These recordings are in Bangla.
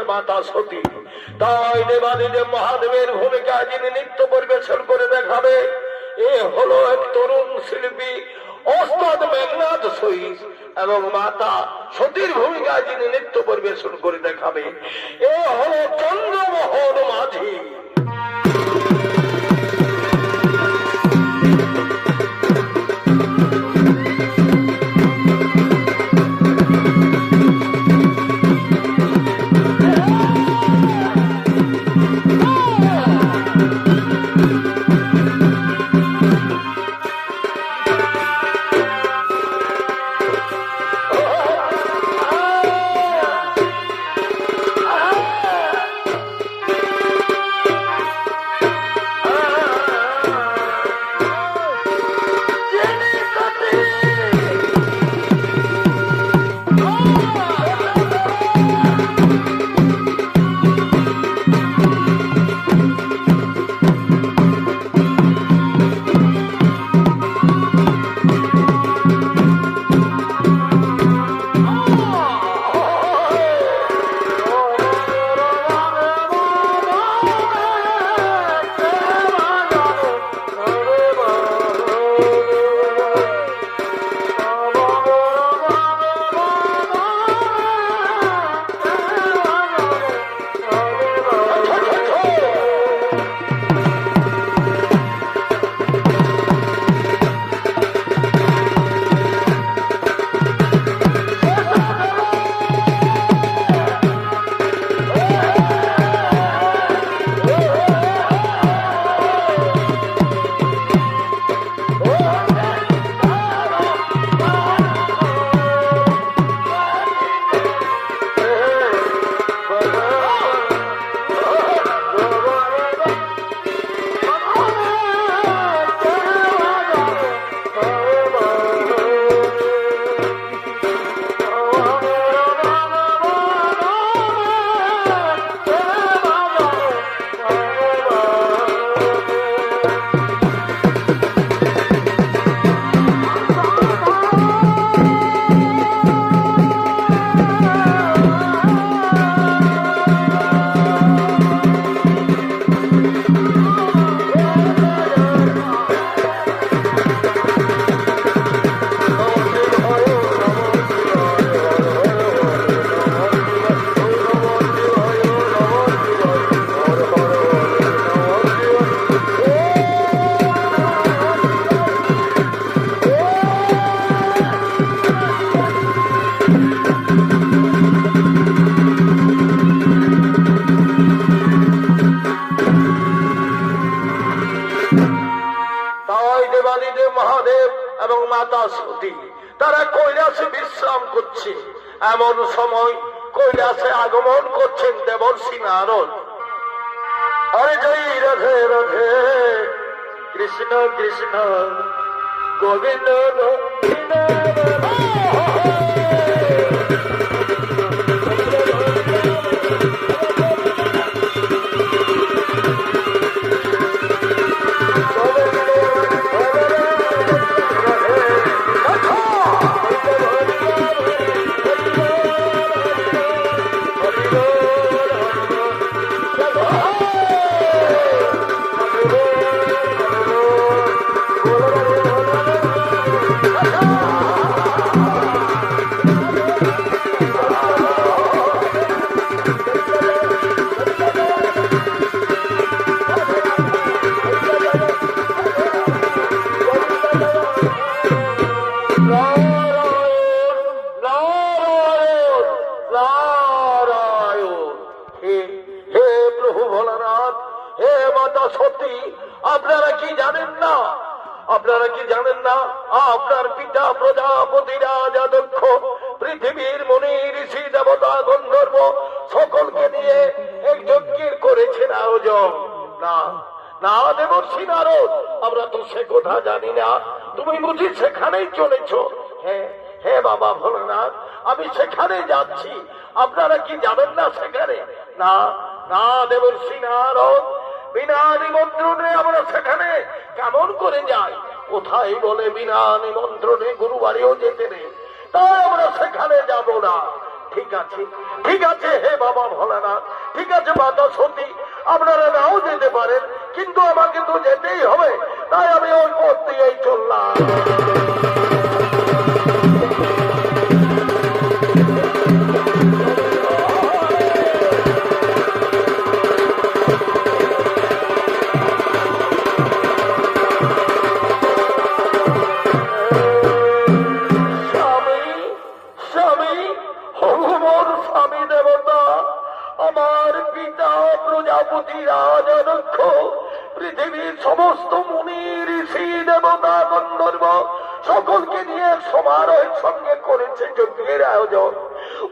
মাতা সতী। তাই দেবাদিদেব মহাদেবের ভূমিকায় যিনি নৃত্য পরিবেশন করে দেখাবে, এ হলো এক তরুণ শিল্পী ওস্তাদ মেঘনাথ সহিস। এবং মাতা সতীর ভূমিকায় যিনি নৃত্য পরিবেশন করে দেখাবে, এ হলো চন্দ্রমোহন মাঝি। তারা কৈলাসে বিশ্রাম করছে। এমন সময় কৈলাসে আগমন করছেন দেবর্ষি নারদ। হরে জয় রাধে রাধে, কৃষ্ণ কৃষ্ণ গোবিন্দ গোবিন্দ। হে মাতা সতী, আপনারা কি জানেন না? আপনারা কি জানেন না আপনার পিতা প্রজাপতি রাজা দক্ষ পৃথিবীর মুনি ঋষি দেবতা গন্ধর্ব সকলকে নিয়ে এক যজ্ঞের করেছেন আয়োজন? না না দেবর্ষি নারদ, আমরা তো সে কথা জানি না। তুমি বুঝি সেখানেই চলেছ? হ্যাঁ হ্যাঁ বাবা ভোলানাথ, আমি সেখানে যাচ্ছি। আপনারা কি যাবেন না সেখানে? না না দেবর্ষি নারদ, বিনা নিমন্ত্রণে আমরা সেখানে কেমন করে যাই? কোথায় বলে বিনা নিমন্ত্রণে গুরু বাড়িও যেতে নেই, তাই আমরা সেখানে যাব না। ঠিক আছে ঠিক আছে হে বাবা ভোলানাথ, ঠিক আছে মাতা সতী, আপনারা নাও যেতে পারেন, কিন্তু আমাকে তো যেতেই হবে, তাই আমি ওই পথ দিয়েই চললাম। পৃথিবীর সমস্ত মুনি ঋষি দেবতা গন্ধর্ব সকলকে নিয়ে সমারোহের সঙ্গে করেছে যজ্ঞের আয়োজন।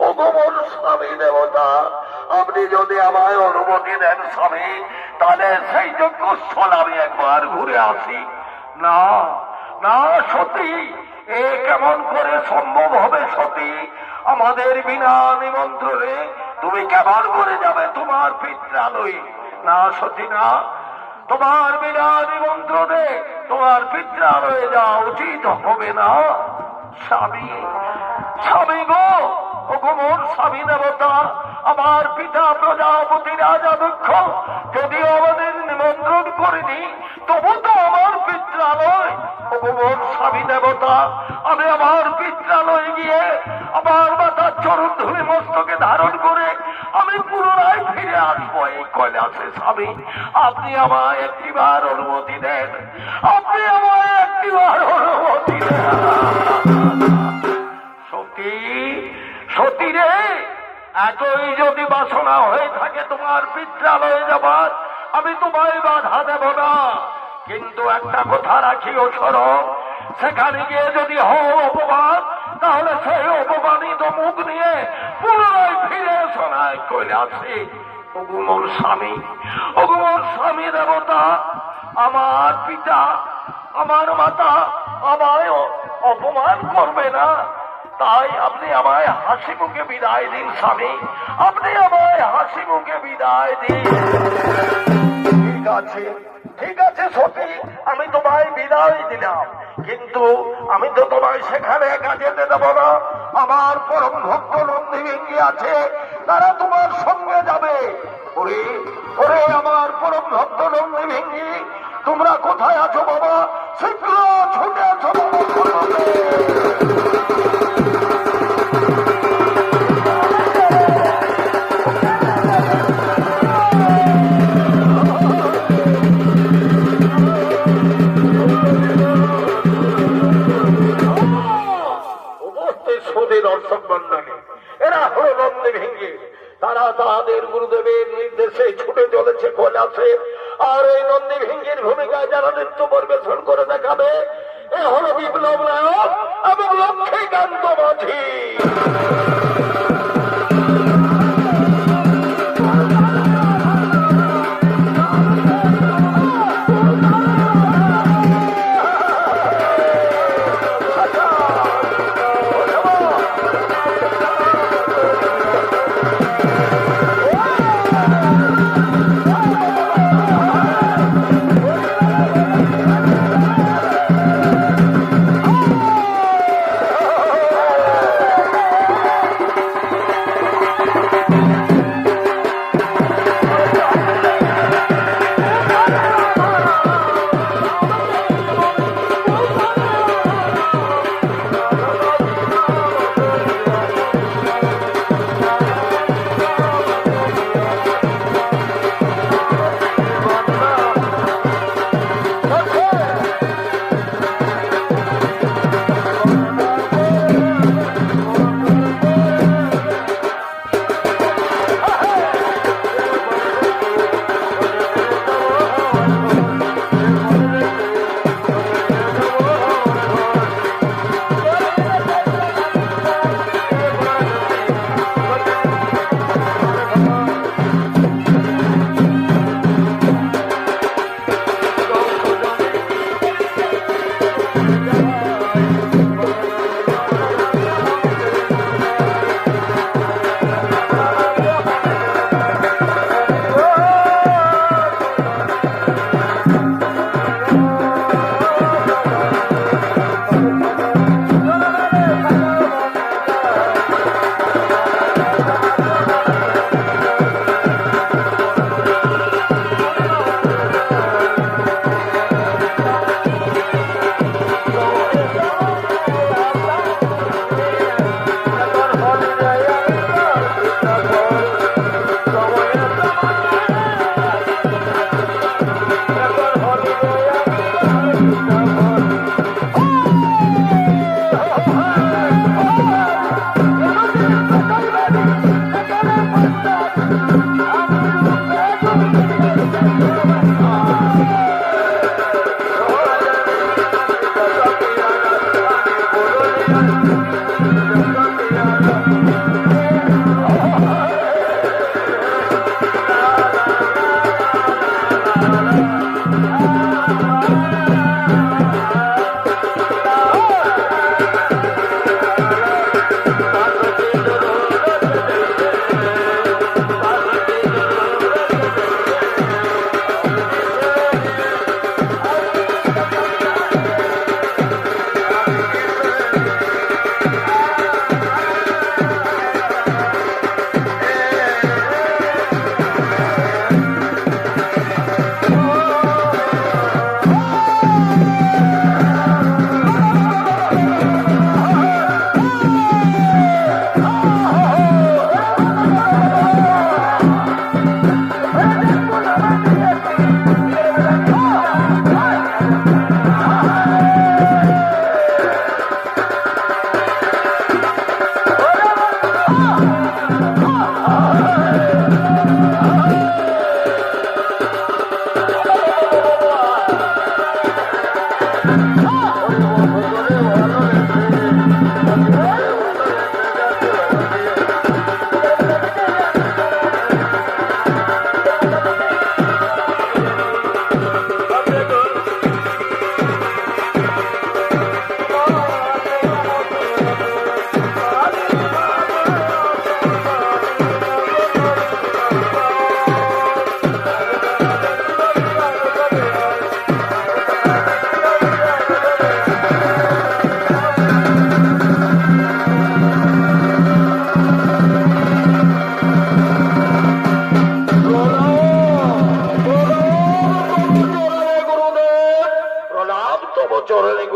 ওগোমর স্বামী দেবতা, আপনি যদি আমায় অনুমতি দেন স্বামী, তাহলে সেই যজ্ঞস্থল আমি একবার ঘুরে আসি। না না সতী, এ কেমন করে সম্ভব হবে সতী? আমাদের বিনা নিমন্ত্রণে তুমি কেমন করে যাবে তোমার পিত্রালয়ে? না সতী না, তোমার বিনা নিমন্ত্রণে তোমার পিত্রালয়ে যাওয়া উচিত হবে না। স্বামী স্বামী গো, ওগোমর স্বামী দেবতা, আমার পিতা প্রজাপতি রাজা দক্ষ যদিও আমাদের নিমন্ত্রণ করেনি, তবু তো আমার পিত্রালয়। ওগোমর স্বামী দেবতা, আমি আমার পিত্রালয়ে গিয়ে আমার মাতার চরণ ধুলি মস্তকে ধারণ করে আমি পুনরায় ফিরে আসবো এই কৈলাসে। স্বামী, আপনি আমায় একটিবার অনুমতি দেন, আপনি আমায় একটিবার অনুমতি দেন। সতী সতী রে, এতই যদি বাসনা হয়ে থাকে তোমার পিত্রালয়ে যাবার, আমি তোমায় বাধা দেব না, কিন্তু একটা কথা রাখিও স্মরণ, সেখানে গিয়ে যদি হও অপমান, তাহলে সেই অপমানিত মুখ নিয়ে পুনরায় ফিরে শোনায় কৈলাসে। ওগোমর স্বামী, ওগোমর স্বামী দেবতা, আমার পিতা আমার মাতা আমায় অপমান করবে না, তাই আপনি আমায় হাসি মুখে বিদায় দিন স্বামী, আপনি আমায় হাসি মুখে বিদায় দিন। ঠিক আছে ঠিক আছে সতী, আমি তোমায় বিদায় দিলাম, কিন্তু আমি তো তোমায় সেখানে একা যেতে দেব না। আমার পরম ভক্ত নন্দী আছে, তারা তোমার সঙ্গে যাবে। ওরে ওরে আমার পরম ভক্ত নন্দী ভেঙ্গি, তোমরা কোথায় আছো বাবা? শীঘ্র ছুটে আছো দর্শক মন্ডলী, এরা হলো নন্দী ভেঙ্গি। তারা তাদের গুরুদেবের নির্দেশে ছুটে চলেছে কৈলাসে, আর এই নন্দী ভেঙ্গির ভূমিকায় যারা নৃত্য পরিবেশন করে দেখাবে, এ হলো বিপ্লব নায়ক এবং লক্ষ্মীকান্ত মাঝি।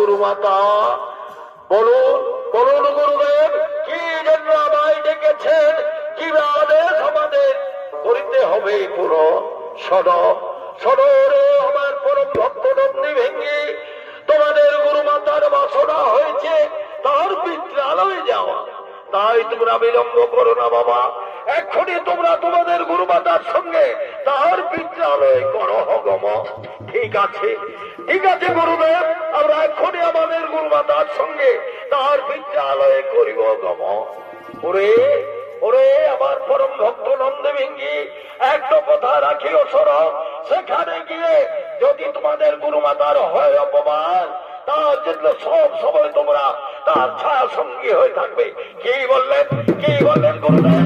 গুরুমাতা, বলুন বলুন গুরুদেব, কি জন্য আমায় ডেকেছেন, কি আদেশ আমাদের করিতে হবে পুরো? শোনো শোনো রে আমার পরম ভক্ত নন্দী ভেঙ্গি, তোমাদের গুরুমাতার বাসনা হয়েছে তার পিত্রালয়ে যাওয়া। তাই তোমরা বিলম্ব করো না বাবা, এক্ষুনি তোমরা তোমাদের গুরুমাতার সঙ্গে তার পিত্রালয়ে করো গম। ঠিক আছে ঠিক আছে গুরুদেব, আমরা এক্ষুনি আমাদের গুরুমাতার সঙ্গে তার পিত্রালয়ে করিব গম। ওরে ওরে আমার পরম ভক্ত নন্দী ভেঙ্গি, একটা কথা রাখিও শোনো, সেখানে গিয়ে যদি তোমাদের গুরুমাতার হয় অপমান, তার জন্য সব সময় তোমরা তার ছায়া সঙ্গী হয়ে থাকবে। কি বললেন গুরুদেব?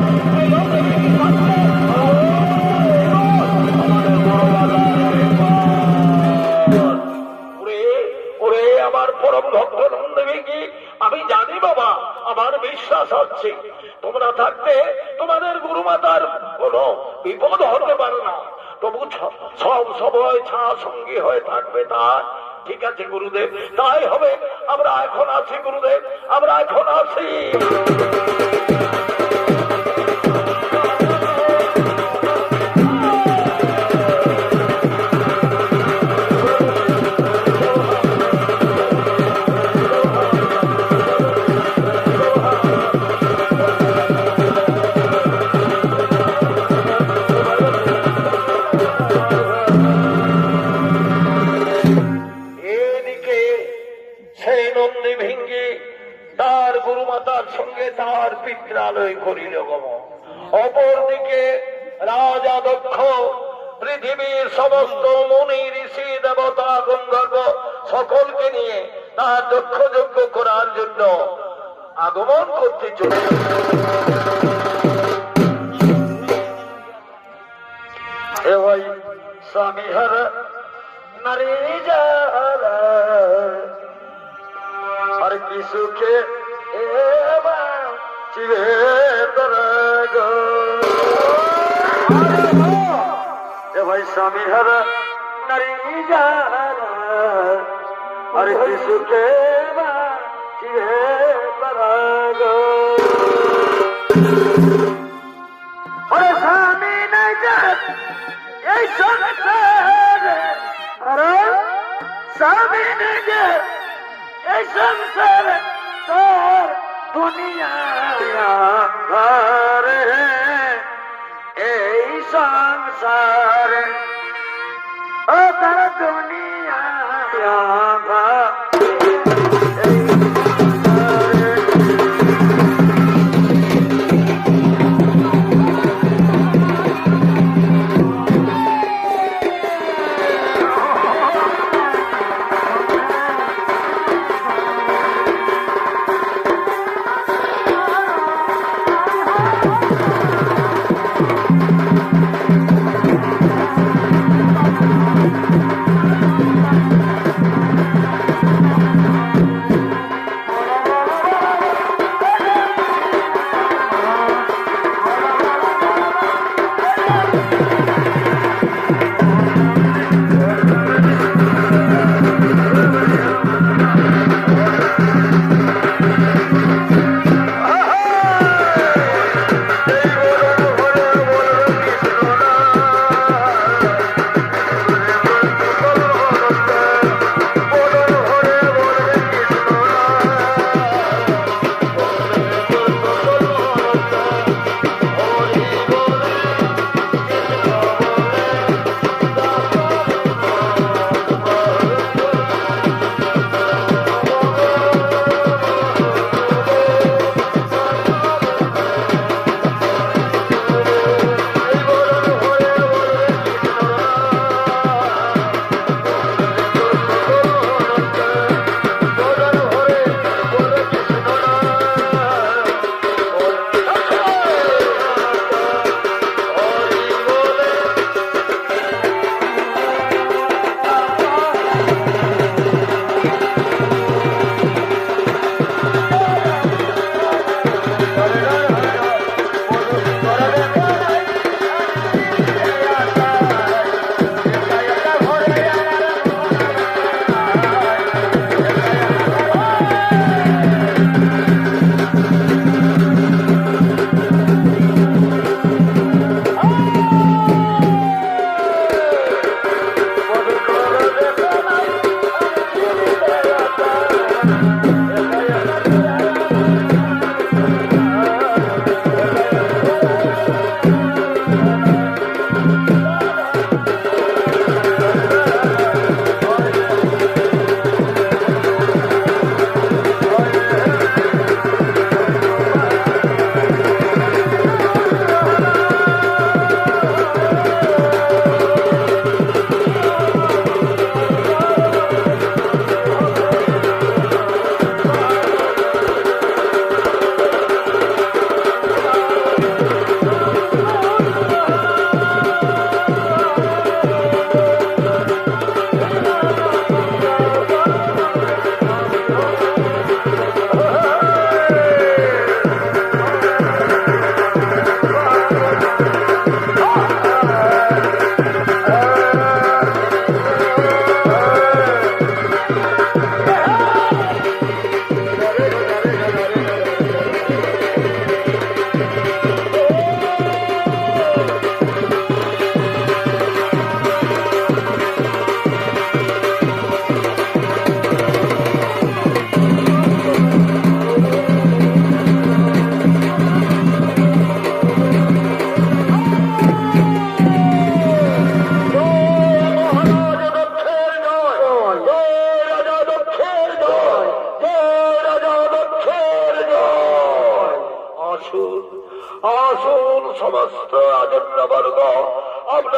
ওরে আমার পরম ভক্ত নন্দী ভেঙ্গি, আমি জানি বাবা, আমার বিশ্বাস হচ্ছে তোমরা থাকতে তোমাদের গুরুমাতার কোনো বিপদ হতে পারে না, তবু সব সময় ছায়া সঙ্গী হয়ে থাকবে তার। ঠিক আছে গুরুদেব, তাই হবে। আমরা এখন আছি গুরুদেব, আমরা এখন আছি। তার পিত্রালয় করিল গম। অপরদিকে রাজা দক্ষ পৃথিবীর সমস্ত মুনি ঋষি দেবতা গন্ধর্ব সকলকে নিয়ে তার দক্ষ যজ্ঞ করার জন্য আগমন করতে চলে। হে ভাই স্বামী হর নারী যারা আর কি সুখে ভাই স্বামী হর নারী যারা আর কি সুখে স্বামী নাই এই সংসারে, স্বামী নেই এই সংসারে তোর দুনিয়া ঘর এই সংসারে ও তার দুনিয়া ঘর।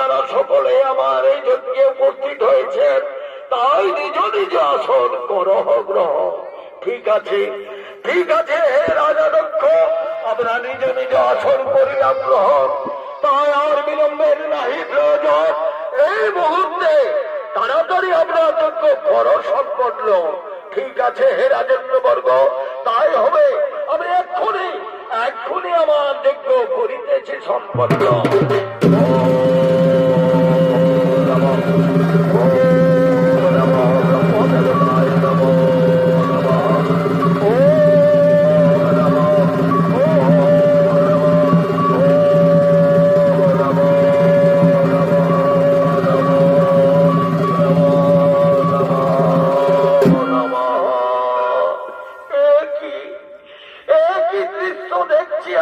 আপনারা সকলে আমার এই যজ্ঞে উপস্থিত হয়েছেন, তাই নিজ নিজ আসন গ্রহ গ্রহণ। ঠিক আছে, ঠিক আছে হে রাজা দক্ষ, আমরা নিজ নিজ আসন করিলাম গ্রহণ। তাই আর বিলম্বের নাহি প্রয়োজন, এই মুহূর্তে তাড়াতাড়ি আমরা যজ্ঞ করো সম্পন্ন। ঠিক আছে হে রাজেন্দ্র বর্গ, তাই হবে। আমি এক্ষুনি এক্ষুনি আমার যজ্ঞ করিতেছি সম্পন্ন।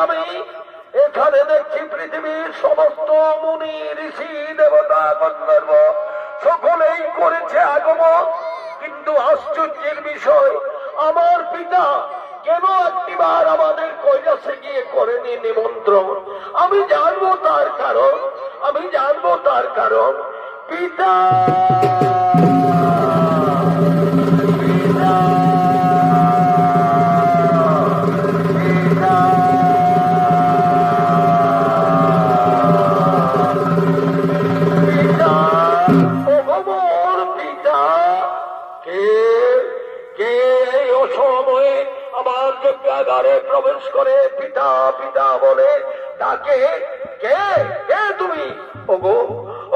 আমি এখানে দেখছি পৃথিবীর সমস্ত মুনি ঋষি দেবতা গন্ধর্ব সকলেই করেছে আগমন, কিন্তু আশ্চর্যের বিষয় আমার পিতা কেন একটিবার আমাদের কৈলাসে গিয়ে করেনি নিমন্ত্রণ। আমি জানবো তার কারণ, আমি জানবো তার কারণ। পিতা প্রবেশ করে পিতা পিতা বলে ডাকে। কে কে তুমি? ওগো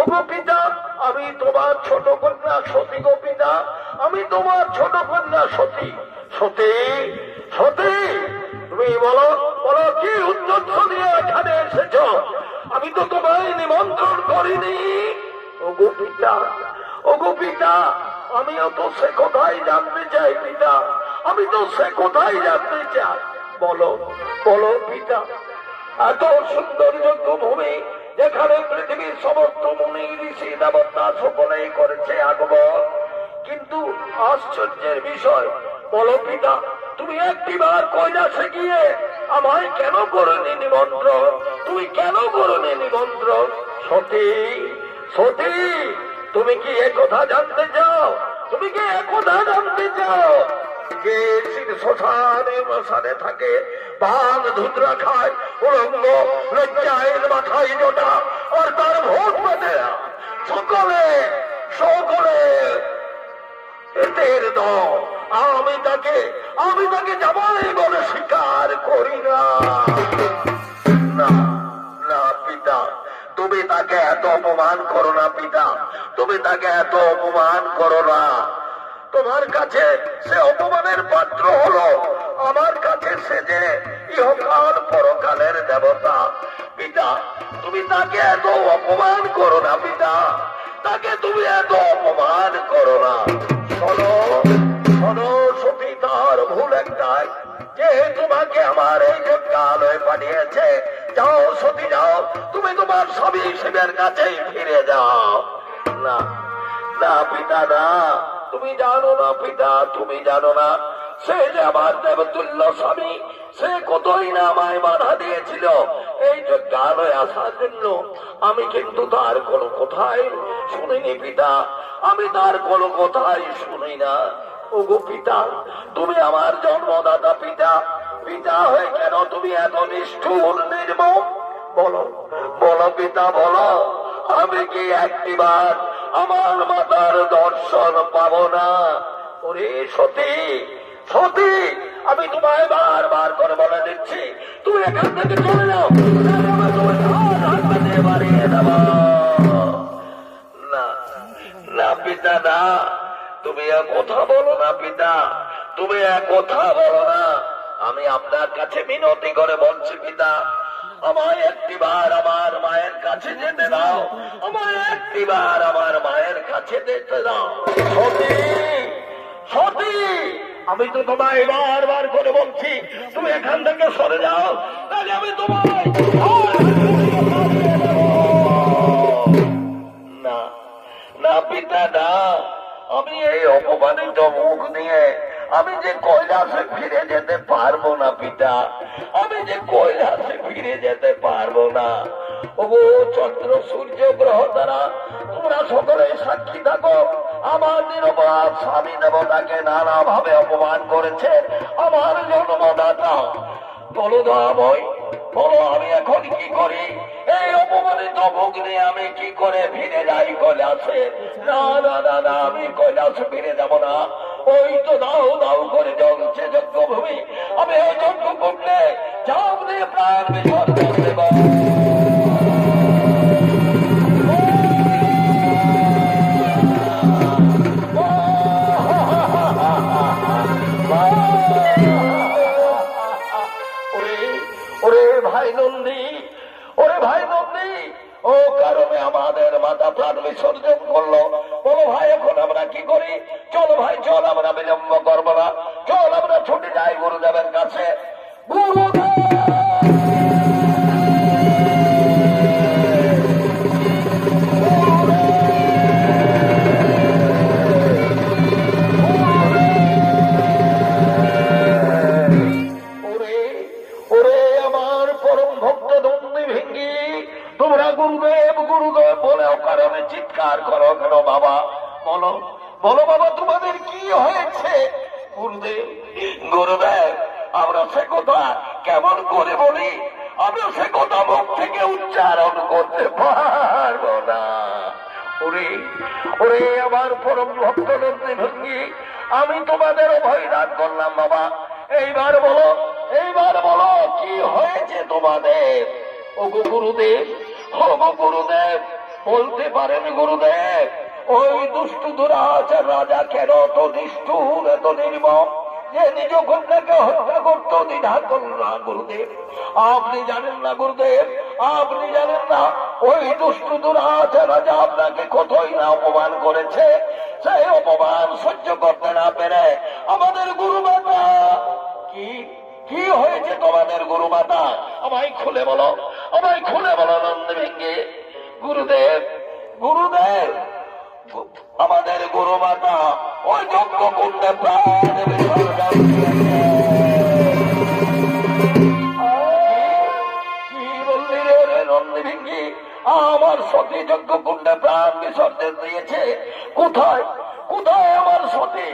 ওগো পিতা, আমি তোমার ছোট কন্যা সতী। গো পিতা, আমি তোমার ছোট কন্যা সতী। সতী সতী, তুমি বলো বলো কি উদ্দেশ্য নিয়ে এখানে এসেছ? আমি তো তোমায় নিমন্ত্রণ করিনি। ওগো পিতা, ওগো পিতা, আমিও তো সে কোথায় জানতে চাই পিতা, আমি তো সে কোথায় জানতে চাই। বলো বলো পিতা। এত সুন্দর যজ্ঞভূমি, যেখানে পৃথিবীর সমস্ত মুনি ঋষি দেবতা সকলেই করেছে আগমন, কিন্তু আশ্চর্যের বিষয়, বলো পিতা, তুমি একটিবার কৈলাসে গিয়ে আমায় কেন করনি নিমন্ত্রণ? তুমি কেন করনি নিমন্ত্রণ? সতী সতী, তুমি কি একথা জানতে চাও? তুমি কি একথা জানতে চাও যে শ্মশানে মশানে থাকে, ভাঙ ধুতরা খায়, উলঙ্গ লজ্জায়ের মাথায় জোটা, আর তার ভোট বাঁধে সকলে সকলে এদের দল। আমি তাকে যাবাই বলে স্বীকার করি না। না না পিতা, তুমি তাকে এত অপমান করো না পিতা, তুমি তাকে এত অপমান করো না। তোমার কাছে সে অপমানের পাত্র হলো, আমার কাছে সে যে ইহকাল পরকালের দেবতা। পিতা, তুমি তাকে এত অপমান করো না পিতা, তাকে তুমি এত অপমান করো না। শোনো শোনো সতী, তার ভুল একটাই, যে তোমাকে আমার এই যজ্ঞালয়ে পাঠিয়েছে। যাও সতী যাও, তুমি তোমার স্বামী শিবের কাছেই ফিরে যাও। না না পিতা না, তুমি জানো না পিতা, তুমি জানো না, সে যে আমার দেবতুল্য স্বামী, সে কতই না আমায় বাধা দিয়েছিল এই যজ্ঞালয়ে আসার জন্য। আমি কিন্তু তার কোনো কথাই শুনিনি পিতা, আমি তার কোনো কথাই শুনি না। ওগো পিতা, তুমি আমার জন্মদাতা পিতা, পিতা হয়ে কেন তুমি এত নিষ্ঠুর নির্মম? বলো বলো পিতা বলো, আমি কি একটিবার আমার মাতার দর্শন পাবো না? ওরে সতী সতী, আমি তোমায় বারবার করে বলে দিচ্ছি, তুমি এখান থেকে চলে যাও, বাড়িয়ে দেব। না না পিতা না, তুমি কথা বলো না পিতা, তুমি কথা বলো না। আমি আপনার কাছে মিনতি করে বলছি পিতা, আমায় একটিবার আমার মায়ের কাছে যেতে দাও, আমায় একটিবার আমার মায়ের কাছে যেতে দাও। সতী সতী, আমি তো তোমায় বারবার করে বলছি, তুমি এখান থেকে সরে যাও, তাহলে আমি তোমায় না না পিতা না, আমি এই অপমানিত মুখ নিয়ে আমি যে কৈলাসে ফিরে যেতে পারবো না পিতা, আমি যে কৈলাসে ফিরে যেতে পারবো না। ওগো চন্দ্র সূর্য গ্রহ দ্বারা তোমরা সকলে সাক্ষী থাকো, আমার নিরপরাধ স্বামী দেবতাকে নানা ভাবে অপমান করেছে আমার জন্মদাতা। বলো দয়াময়, বলো আমি এখন কি করি? এই অপমানিত ভগ্নে আমি কি করে ফিরে যাই কৈলাসে? না না না না, আমি কৈলাস ফিরে যাব না। ওই তো দাও দাও করে জ্বলছে যজ্ঞভূমি, আমি ওই যজ্ঞ করলে যাও দিয়ে প্রাণ বিসর্জন দেব। ওরে ভাই নন্দী, ওরে ভাই নন্দী, ও কারণে আমাদের মাতা প্রাণ বিসর্জন করলো। বলো ভাই এখন আমরা কি করি? চলো ভাই চল, আমরা বিলম্ব করবো না, চল আমরা ছুটে যাই গুরুদেবের কাছে। গুরুদেব গুরুদেব গুরুদেব বলে কারণে চিৎকার করো কেন বাবা? বলো বলো বাবা, তোমাদের কি হয়েছে? গুরুদেব গুরুদেব আমরা সে কথা কেমন করে বলি? আমরা সে কথা মুখ থেকে উচ্চারণ করতে পারবো না। ওরে ওরে আমার পরম ভক্ত নন্দী ভঙ্গি, আমি তোমাদের অভয় দান করলাম বাবা। এইবার বলো, এইবার বলো কি হয়েছে তোমাদের? ওগো গুরুদেব, ওগো গুরুদেব, বলতে পারেন গুরুদেব? ওই দুষ্টু দুরাচার রাজা কেন তো নিষ্ঠুর এত নির্মম যে নিজ কন্যাকে হত্যা করতো দ্বিধা করল না গুরুদেব? আপনি জানেন না গুরুদেব, আপনি জানেন না ওই দুষ্টু দুরাচার রাজা আপনাকে কতই না অপমান করেছে। সেই অপমান সহ্য করতে না পেরে আমাদের গুরুমাতা, কি কি হয়েছে তোমাদের গুরুমাতা? আমায় খুলে বলো, আমায় খুলে বলো নন্দী ভেঙ্গে। গুরুদেব গুরুদেব, আমাদের গুরুমাতা ওই যজ্ঞ কুণ্ডে প্রাণ বিসর্জন দিয়েছে। কি বললি রে নন্দী ভেঙ্গি? আমার সতী যজ্ঞ কুণ্ডে প্রাণ বিসর্জন দিয়েছে? কোথায় কোথায় আমার সতী?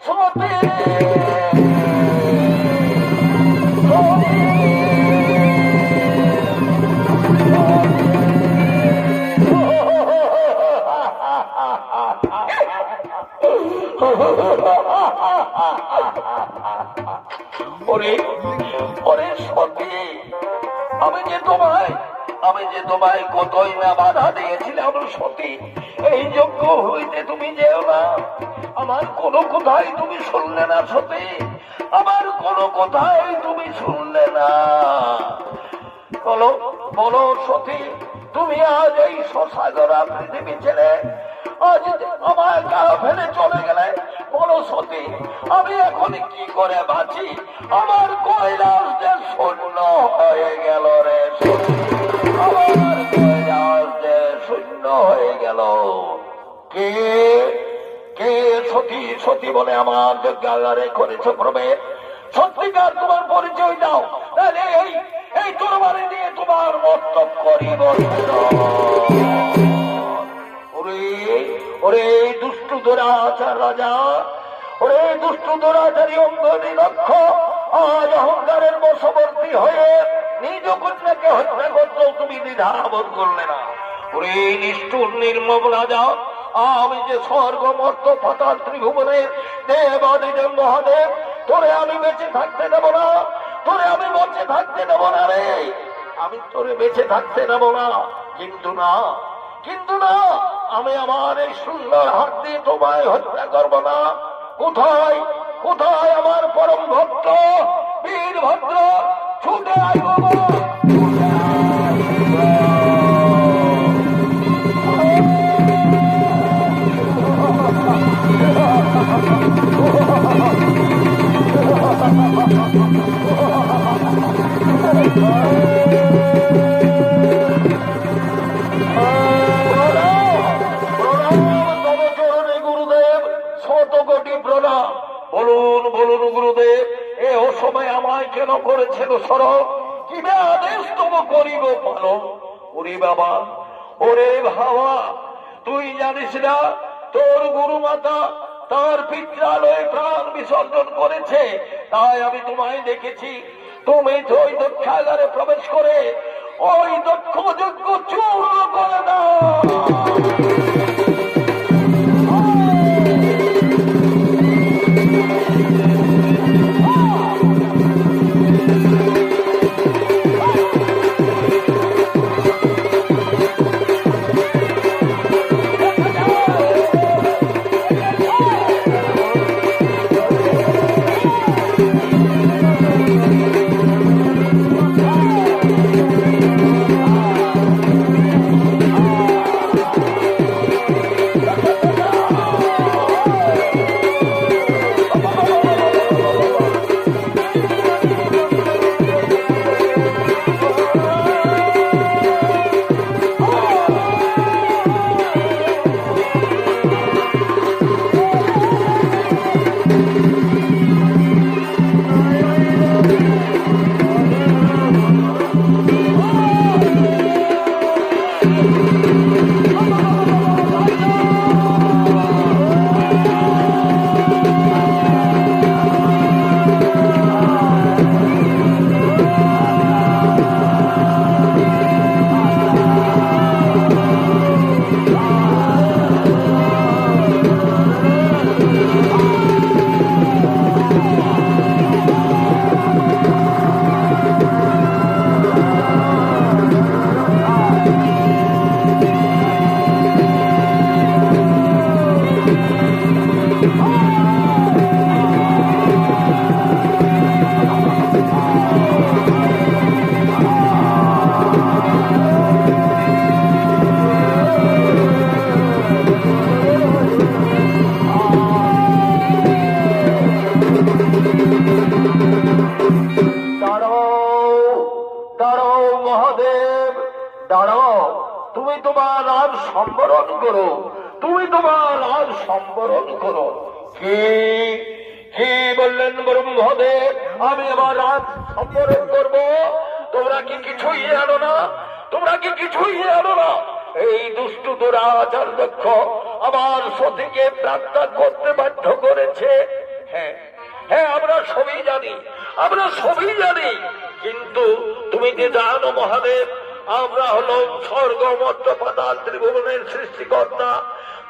সতী ওরে ওরে সতী, আমি যে তোমায় কতই না বাধা দিয়েছিলাম সতী, এই যজ্ঞ হইতে তুমি যেও না। আমার কোনো কথাই তুমি শুনলে না সতী, আমার কোনো কথাই তুমি শুনলে না। বলো বলো সতী, তুমি আজ এই সাগরা পৃথিবী ছেড়ে আজ আমার গা ফেলে চলে গেলে। বলো সতী, আমি এখন কি করে বাঁচি? আমার কৈলাস যে শূন্য হয়ে গেল রে সতী, আমার কৈলাস যে শূন্য হয়ে গেল। কে কে সতী সতী বলে আমার যজ্ঞাগারে করেছো প্রবেশ? সত্যিকার তোমার পরিচয় দাও, তাহলে এই তরবারি দিয়ে তোমার মস্তক করিব। ওরে দুষ্টু দুরাচার রাজা, ওরে দুষ্টু দুরাচারী অঙ্গ নিরক্ষ, আজ অহংকারের বশবর্তী হয়ে নিজ কন্যাকে হত্যা করতেও তুমি দ্বিধাবোধ করলে না। ওরে নিষ্ঠুর নির্মম রাজা, আমি যে স্বর্গ মর্ত পাতাল ত্রিভুবনের দেবাদিদেব মহাদেব, তোরে আমি বেঁচে থাকতে দেব না, তোরে আমি বেঁচে থাকতে দেব না রে, আমি তোরে বেঁচে থাকতে দেব না। কিন্তু না, কিন্তু না, আমি আমার এই সুন্দর হাত দিয়ে তোমায় হত্যা করব না। কোথায় কোথায় আমার পরম ভক্ত বীরভদ্র? ছুটে আসব। বলুন বলুন গুরুদেব, এ অসময় আমায় কেন করেছেন স্মরণ? কি আদেশ তব করিব পালন? ওরে বাবা, ওরে ভাবা, তুই জানিস না তোর গুরু মাতা তার পিত্রালয়ে প্রাণ বিসর্জন করেছে? তাই আমি তোমায় দেখেছি, তুমি তো ওই দক্ষাগারে প্রবেশ করে ওই দক্ষ যজ্ঞ চূর্ণ করে দাও। কিন্তু তুমি যে জানো মহাদেব, আমরা হলো স্বর্গ মর্ত পাতাল ত্রিভুবনের সৃষ্টিকর্তা,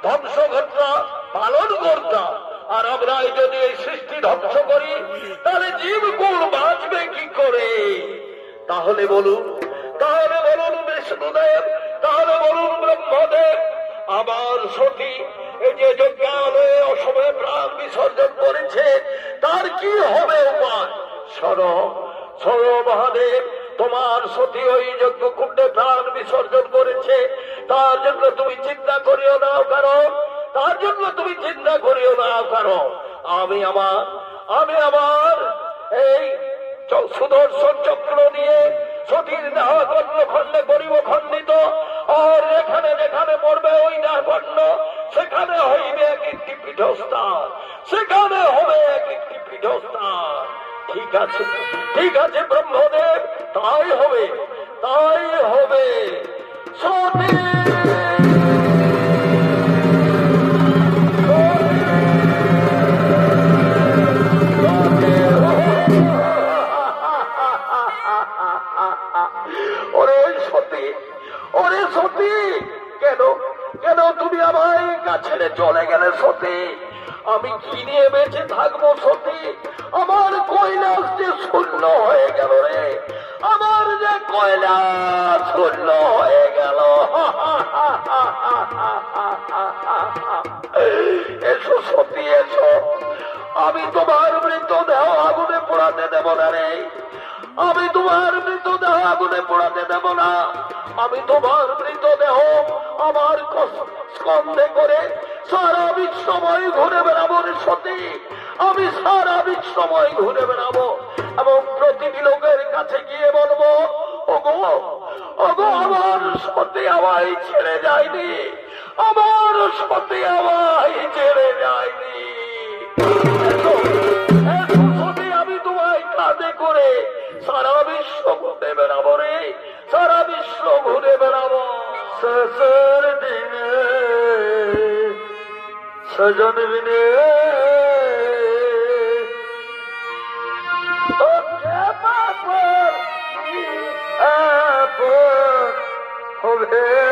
ধ্বংসকর্তা, পালন কর্তা। আর আমরা যদি এই সৃষ্টি ধ্বংস করি তাহলে জীবকুল বাঁচবে কি করে? তাহলে বলুন বিষ্ণুদেব, তাহলে বলুন ব্রহ্মদেব, আমার সতী এই যে যজ্ঞালয়ে অসময়ে প্রাণ বিসর্জন করেছে, তার কি হবে উপায়? শোনো মহাদেব, তোমার সতী ওই যজ্ঞকুণ্ডে প্রাণ বিসর্জন করেছে, তার জন্য তুমি চিন্তা করিও না, কারণ আমি আমার এই সুদর্শন চক্র নিয়ে সতীর দেহ খণ্ডে করিব খণ্ডিত। আর যেখানে যেখানে পড়বে ওই দেহখণ্ড, সেখানে হইবে এক একটি পীঠস্থান, সেখানে হবে এক একটি পীঠস্থান। ঠিক আছে ব্রহ্মদেব, তাই হবে। সতী ওরে সতী, কেন তুমি আমায় কাছে চলে গেলে সতী? আমি কি নিয়ে বেঁচে থাকবো সতী? আমার কৈলাস যে শূন্য হয়ে গেল রে, আমার যে কৈলাস শূন্য হয়ে গেল। এসো সতী এসো, আমি তোমার মৃতদেহ আগুনে পোড়াতে দেব না রে, আমি তোমার মৃতদেহ আগুনে পোড়াতে দেব না। আমি তোমার মৃতদেহ আমার স্কন্ধে করে সারা বিশ্বময় ঘুরে বেড়াবো রে সতী, আমি সারা বিশ্বময় ঘুরে বেড়াবো এবং প্রতিটি লোকের কাছে গিয়ে বলবো, ওগো আমার সতী আমায় ছেড়ে যায়নি, আমার সতী আমায় ছেড়ে যায়নি। সতী আমি তোমায় কাঁধে করে সারা বিশ্ব ঘুরে বেড়াবো রে, সারা বিশ্ব ঘুরে বেড়াবো। দিবসর দিনে সজন বিনে হবে